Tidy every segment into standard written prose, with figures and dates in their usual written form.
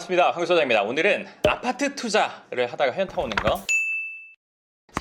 반갑습니다. 황소장입니다. 오늘은 아파트 투자를 하다가 현타 오는 거.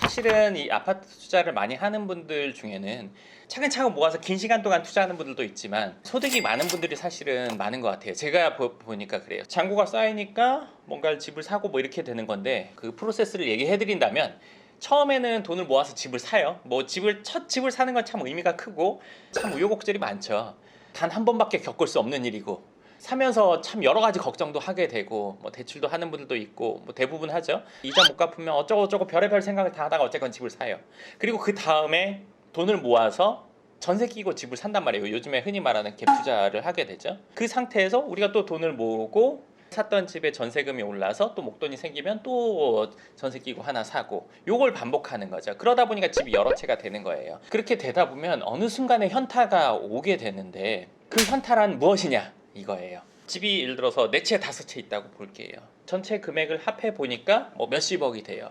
사실은 이 아파트 투자를 많이 하는 분들 중에는 차근차근 모아서 긴 시간 동안 투자하는 분들도 있지만 소득이 많은 분들이 사실은 많은 것 같아요. 제가 보니까 그래요. 잔고가 쌓이니까 뭔가 집을 사고 뭐 이렇게 되는 건데, 그 프로세스를 얘기해 드린다면 처음에는 돈을 모아서 집을 사요. 뭐 첫 집을 사는 건 참 의미가 크고 참 우여곡절이 많죠. 단 한 번밖에 겪을 수 없는 일이고, 사면서 참 여러 가지 걱정도 하게 되고, 뭐 대출도 하는 분들도 있고, 뭐 대부분 하죠. 이자 못 갚으면 어쩌고 별의별 생각을 다 하다가 어쨌건 집을 사요. 그리고 그 다음에 돈을 모아서 전세 끼고 집을 산단 말이에요. 요즘에 흔히 말하는 갭 투자를 하게 되죠. 그 상태에서 우리가 또 돈을 모으고 샀던 집에 전세금이 올라서 또 목돈이 생기면 또 전세 끼고 하나 사고, 요걸 반복하는 거죠. 그러다 보니까 집이 여러 채가 되는 거예요. 그렇게 되다 보면 어느 순간에 현타가 오게 되는데, 그 현타란 무엇이냐 이거예요. 집이 예를 들어서 4채 5채 있다고 볼게요. 전체 금액을 합해 보니까 뭐 몇십억이 돼요.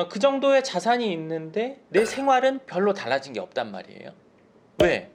그 정도의 자산이 있는데 내 생활은 별로 달라진 게 없단 말이에요. 왜?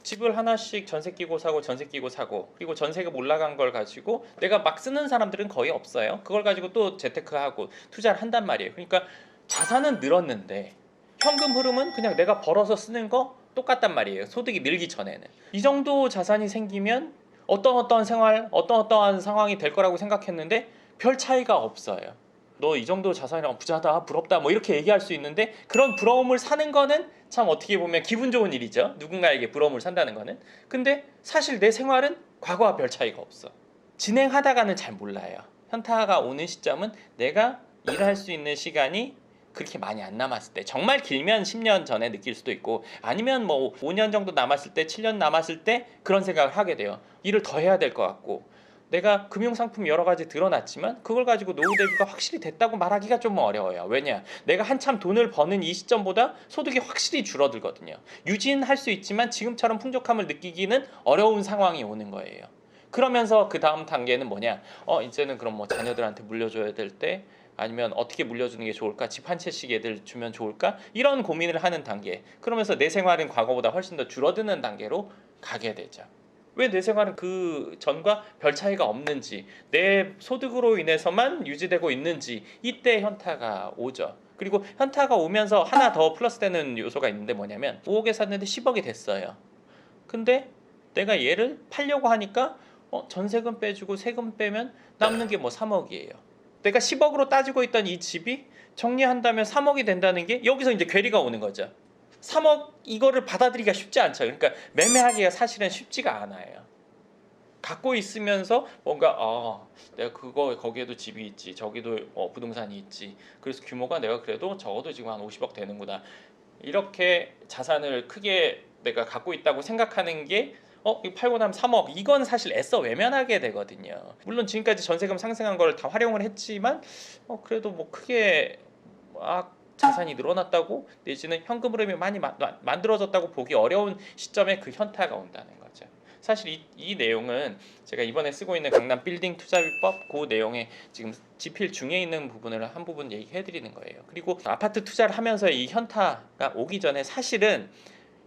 집을 하나씩 전세 끼고 사고 전세 끼고 사고, 그리고 전세금 올라간 걸 가지고 내가 막 쓰는 사람들은 거의 없어요. 그걸 가지고 또 재테크하고 투자를 한단 말이에요. 그러니까 자산은 늘었는데 현금 흐름은 그냥 내가 벌어서 쓰는 거 똑같단 말이에요. 소득이 늘기 전에는. 이 정도 자산이 생기면 어떤 생활, 어떠한 상황이 될 거라고 생각했는데 별 차이가 없어요. 너 이 정도 자산이랑 부자다, 부럽다, 뭐 이렇게 얘기할 수 있는데, 그런 부러움을 사는 거는 참 어떻게 보면 기분 좋은 일이죠. 누군가에게 부러움을 산다는 거는. 근데 사실 내 생활은 과거와 별 차이가 없어. 진행하다가는 잘 몰라요. 현타가 오는 시점은 내가 일할 수 있는 시간이 그렇게 많이 안 남았을 때, 정말 길면 10년 전에 느낄 수도 있고, 아니면 뭐 5년 정도 남았을 때, 7년 남았을 때 그런 생각을 하게 돼요. 일을 더 해야 될 것 같고, 내가 금융상품 여러 가지 드러났지만 그걸 가지고 노후 대비가 확실히 됐다고 말하기가 좀 어려워요. 왜냐? 내가 한참 돈을 버는 이 시점보다 소득이 확실히 줄어들거든요. 유지는 할 수 있지만 지금처럼 풍족함을 느끼기는 어려운 상황이 오는 거예요. 그러면서 그 다음 단계는 뭐냐? 이제는 그럼 뭐 자녀들한테 물려줘야 될 때, 아니면 어떻게 물려주는 게 좋을까? 집 한 채씩 애들 주면 좋을까? 이런 고민을 하는 단계. 그러면서 내 생활은 과거보다 훨씬 더 줄어드는 단계로 가게 되죠. 왜 내 생활은 그 전과 별 차이가 없는지, 내 소득으로 인해서만 유지되고 있는지, 이때 현타가 오죠. 그리고 현타가 오면서 하나 더 플러스되는 요소가 있는데, 뭐냐면 5억에 샀는데 10억이 됐어요. 근데 내가 얘를 팔려고 하니까 전세금 빼주고 세금 빼면 남는 게 뭐 3억이에요. 내가 10억으로 따지고 있던 이 집이 정리한다면 3억이 된다는 게, 여기서 이제 괴리가 오는 거죠. 3억 이거를 받아들이기가 쉽지 않죠. 그러니까 매매하기가 사실은 쉽지가 않아요. 갖고 있으면서 뭔가 내가 거기에도 집이 있지, 저기도 부동산이 있지, 그래서 규모가 내가 그래도 적어도 지금 한 50억 되는구나, 이렇게 자산을 크게 내가 갖고 있다고 생각하는 게, 이거 팔고 나면 3억, 이건 사실 애써 외면하게 되거든요. 물론 지금까지 전세금 상승한 걸 다 활용을 했지만 그래도 뭐 크게 자산이 늘어났다고, 내지는 현금 흐름이 많이 만들어졌다고 보기 어려운 시점에 그 현타가 온다는 거죠. 사실 이 내용은 제가 이번에 쓰고 있는 강남 빌딩 투자비법, 그 내용에 지금 지필 중에 있는 부분을 한 부분 얘기해 드리는 거예요. 그리고 아파트 투자를 하면서 이 현타가 오기 전에 사실은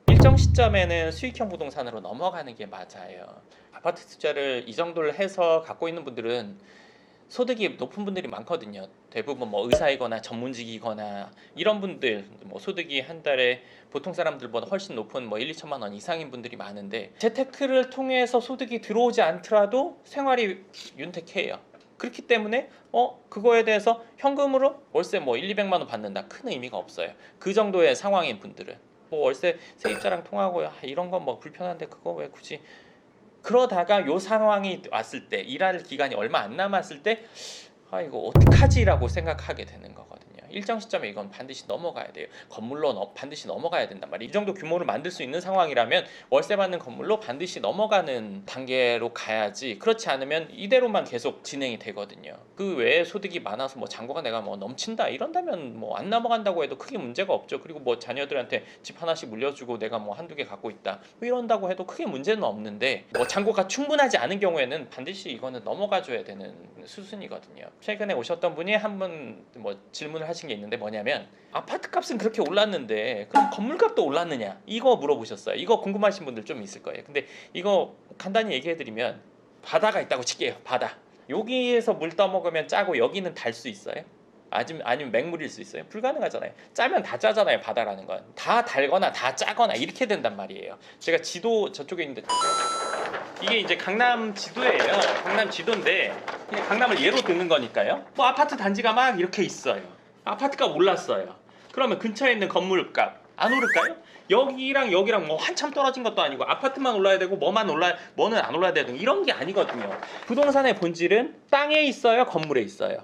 일정 시점에는 수익형 부동산으로 넘어가는 게 맞아요. 아파트 투자를 이 정도를 해서 갖고 있는 분들은 소득이 높은 분들이 많거든요. 대부분 뭐 의사이거나 전문직이거나 이런 분들, 뭐 소득이 한 달에 보통 사람들보다 훨씬 높은 뭐 1-2천만 원 이상인 분들이 많은데, 재테크를 통해서 소득이 들어오지 않더라도 생활이 윤택해요. 그렇기 때문에 그거에 대해서 현금으로 월세 뭐 1-200만 원 받는다, 큰 의미가 없어요. 그 정도의 상황인 분들은 뭐 월세 세입자랑 통하고 이런 건 뭐 불편한데 그거 왜 굳이, 그러다가 요 상황이 왔을 때, 일할 기간이 얼마 안 남았을 때 이거 어떡하지라고 생각하게 되는 거거든요. 일정 시점에 이건 반드시 넘어가야 돼요. 건물로 반드시 넘어가야 된단 말이에요. 이 정도 규모를 만들 수 있는 상황이라면 월세 받는 건물로 반드시 넘어가는 단계로 가야지, 그렇지 않으면 이대로만 계속 진행이 되거든요. 그 외에 소득이 많아서 뭐 잔고가 내가 뭐 넘친다 이런다면 뭐 안 넘어간다고 해도 크게 문제가 없죠. 그리고 뭐 자녀들한테 집 하나씩 물려주고 내가 뭐 한두 개 갖고 있다 뭐 이런다고 해도 크게 문제는 없는데, 뭐 잔고가 충분하지 않은 경우에는 반드시 이거는 넘어가줘야 되는 수순이거든요. 최근에 오셨던 분이 한 분 뭐 질문을 하신 게 있는데, 뭐냐면 아파트 값은 그렇게 올랐는데 그럼 건물값도 올랐느냐, 이거 물어보셨어요. 이거 궁금하신 분들 좀 있을 거예요. 근데 이거 간단히 얘기해드리면, 바다가 있다고 칠게요. 바다. 여기에서 물 떠먹으면 짜고 여기는 달 수 있어요? 아니면 맹물일 수 있어요? 불가능하잖아요. 짜면 다 짜잖아요. 바다라는 건 다 달거나 다 짜거나 이렇게 된단 말이에요. 제가 지도 저쪽에 있는데 이게 이제 강남 지도예요. 강남 지도인데 그냥 강남을 예로 드는 거니까요. 뭐 아파트 단지가 막 이렇게 있어요. 아파트값 올랐어요. 그러면 근처에 있는 건물값 안 오를까요? 여기랑 여기랑 뭐 한참 떨어진 것도 아니고 아파트만 올라야 되고 뭐는 안 올라야 되고 이런 게 아니거든요. 부동산의 본질은 땅에 있어요, 건물에 있어요.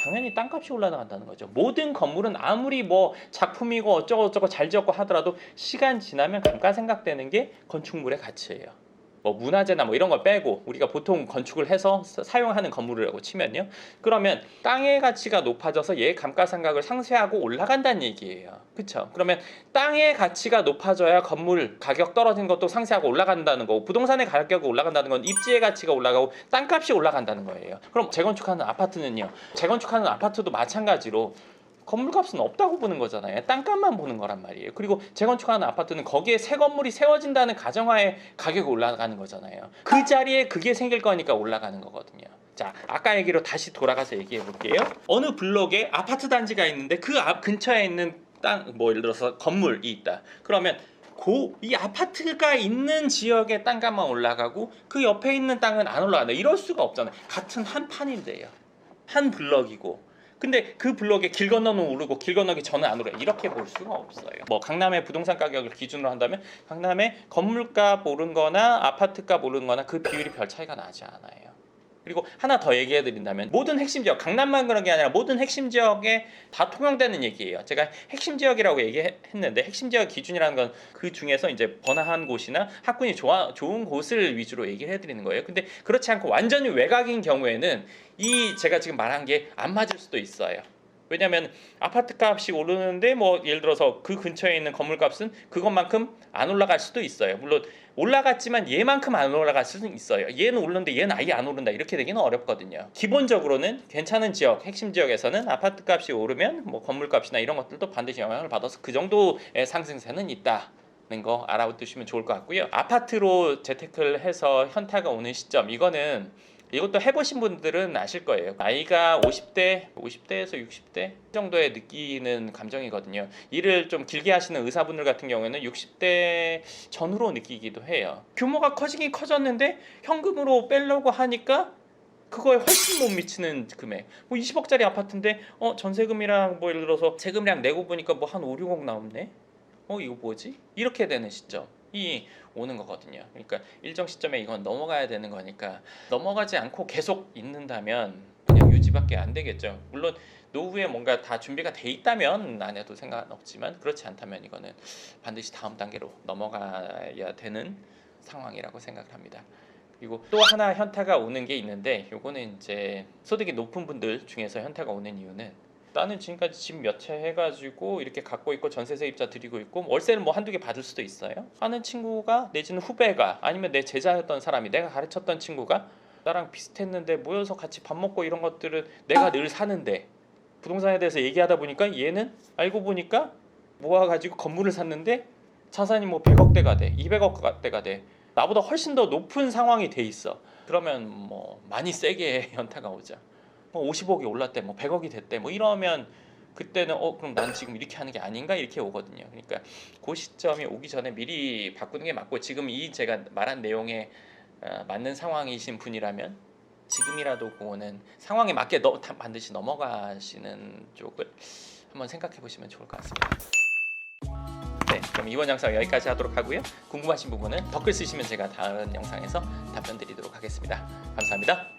당연히 땅값이 올라간다는 거죠. 모든 건물은 아무리 뭐 작품이고 어쩌고 잘 지었고 하더라도 시간 지나면 감가생각되는 게 건축물의 가치예요. 뭐 문화재나 뭐 이런 걸 빼고 우리가 보통 건축을 해서 사용하는 건물이라고 치면요. 그러면 땅의 가치가 높아져서 얘 감가상각을 상쇄하고 올라간다는 얘기예요. 그렇죠? 그러면 땅의 가치가 높아져야 건물 가격 떨어진 것도 상쇄하고 올라간다는 거고 부동산의 가격이 올라간다는 건 입지의 가치가 올라가고 땅값이 올라간다는 거예요. 그럼 재건축하는 아파트는요. 재건축하는 아파트도 마찬가지로 건물값은 없다고 보는 거잖아요. 땅값만 보는 거란 말이에요. 그리고 재건축하는 아파트는 거기에 새 건물이 세워진다는 가정하에 가격이 올라가는 거잖아요. 그 자리에 그게 생길 거니까 올라가는 거거든요. 자, 아까 얘기로 다시 돌아가서 얘기해 볼게요. 어느 블록에 아파트 단지가 있는데 그 앞 근처에 있는 땅, 뭐 예를 들어서 건물이 있다. 그러면 이 아파트가 있는 지역의 땅값만 올라가고 그 옆에 있는 땅은 안 올라간다. 이럴 수가 없잖아요. 같은 한 판인데요. 한 블럭이고. 근데 그 블록에 길 건너는 오르고 길 건너기 전은 안 오르고 이렇게 볼 수가 없어요. 뭐 강남의 부동산 가격을 기준으로 한다면 강남의 건물값 오른 거나 아파트값 오른 거나 그 비율이 별 차이가 나지 않아요. 그리고 하나 더 얘기해 드린다면 모든 핵심 지역, 강남만 그런 게 아니라 모든 핵심 지역에 다 통용되는 얘기예요. 제가 핵심 지역이라고 얘기했는데 핵심 지역 기준이라는 건 그 중에서 이제 번화한 곳이나 학군이 좋은 곳을 위주로 얘기를 해 드리는 거예요. 근데 그렇지 않고 완전히 외곽인 경우에는 이 제가 지금 말한 게 안 맞을 수도 있어요. 왜냐하면 아파트 값이 오르는데 뭐 예를 들어서 그 근처에 있는 건물 값은 그것만큼 안 올라갈 수도 있어요. 물론 올라갔지만 얘만큼 안 올라갈 수는 있어요. 얘는 오르는데 얘는 아예 안 오른다 이렇게 되기는 어렵거든요. 기본적으로는 괜찮은 지역, 핵심 지역에서는 아파트 값이 오르면 뭐 건물 값이나 이런 것들도 반드시 영향을 받아서 그 정도의 상승세는 있다는 거 알아두시면 좋을 것 같고요. 아파트로 재테크를 해서 현타가 오는 시점 이것도 해보신 분들은 아실 거예요. 나이가 50대에서 60대 정도에 느끼는 감정이거든요. 일을 좀 길게 하시는 의사분들 같은 경우에는 60대 전후로 느끼기도 해요. 규모가 커지긴 커졌는데 현금으로 빼려고 하니까 그거에 훨씬 못 미치는 금액. 뭐 20억짜리 아파트인데 전세금이랑 뭐 예를 들어서 세금이랑 내고 보니까 뭐 한 5, 6억 나오네. 이거 뭐지? 이렇게 되는 시점이 오는 거거든요. 그러니까 일정 시점에 이건 넘어가야 되는 거니까 넘어가지 않고 계속 있는다면 그냥 유지밖에 안 되겠죠. 물론 노후에 뭔가 다 준비가 돼 있다면 안 해도 상관 없지만 그렇지 않다면 이거는 반드시 다음 단계로 넘어가야 되는 상황이라고 생각을 합니다. 그리고 또 하나 현타가 오는 게 있는데 요거는 이제 소득이 높은 분들 중에서 현타가 오는 이유는 나는 지금까지 집 몇 채 해가지고 이렇게 갖고 있고 전세 세입자 드리고 있고 월세는 뭐 한두 개 받을 수도 있어요. 하는 친구가 내지는 후배가 아니면 내 제자였던 사람이 내가 가르쳤던 친구가 나랑 비슷했는데 모여서 같이 밥 먹고 이런 것들은 내가 늘 사는데 부동산에 대해서 얘기하다 보니까 얘는 알고 보니까 모아가지고 건물을 샀는데 자산이 뭐 100억대가 돼 200억대가 돼 나보다 훨씬 더 높은 상황이 돼 있어. 그러면 뭐 많이 세게 현타가 오죠. 50억이 올랐대, 뭐 100억이 됐대, 뭐 이러면 그때는 그럼 난 지금 이렇게 하는 게 아닌가 이렇게 오거든요. 그러니까 그 시점이 오기 전에 미리 바꾸는 게 맞고 지금 이 제가 말한 내용에 맞는 상황이신 분이라면 지금이라도 그거는 상황에 맞게 반드시 넘어가시는 쪽을 한번 생각해 보시면 좋을 것 같습니다. 네, 그럼 이번 영상 여기까지 하도록 하고요. 궁금하신 부분은 댓글 쓰시면 제가 다른 영상에서 답변 드리도록 하겠습니다. 감사합니다.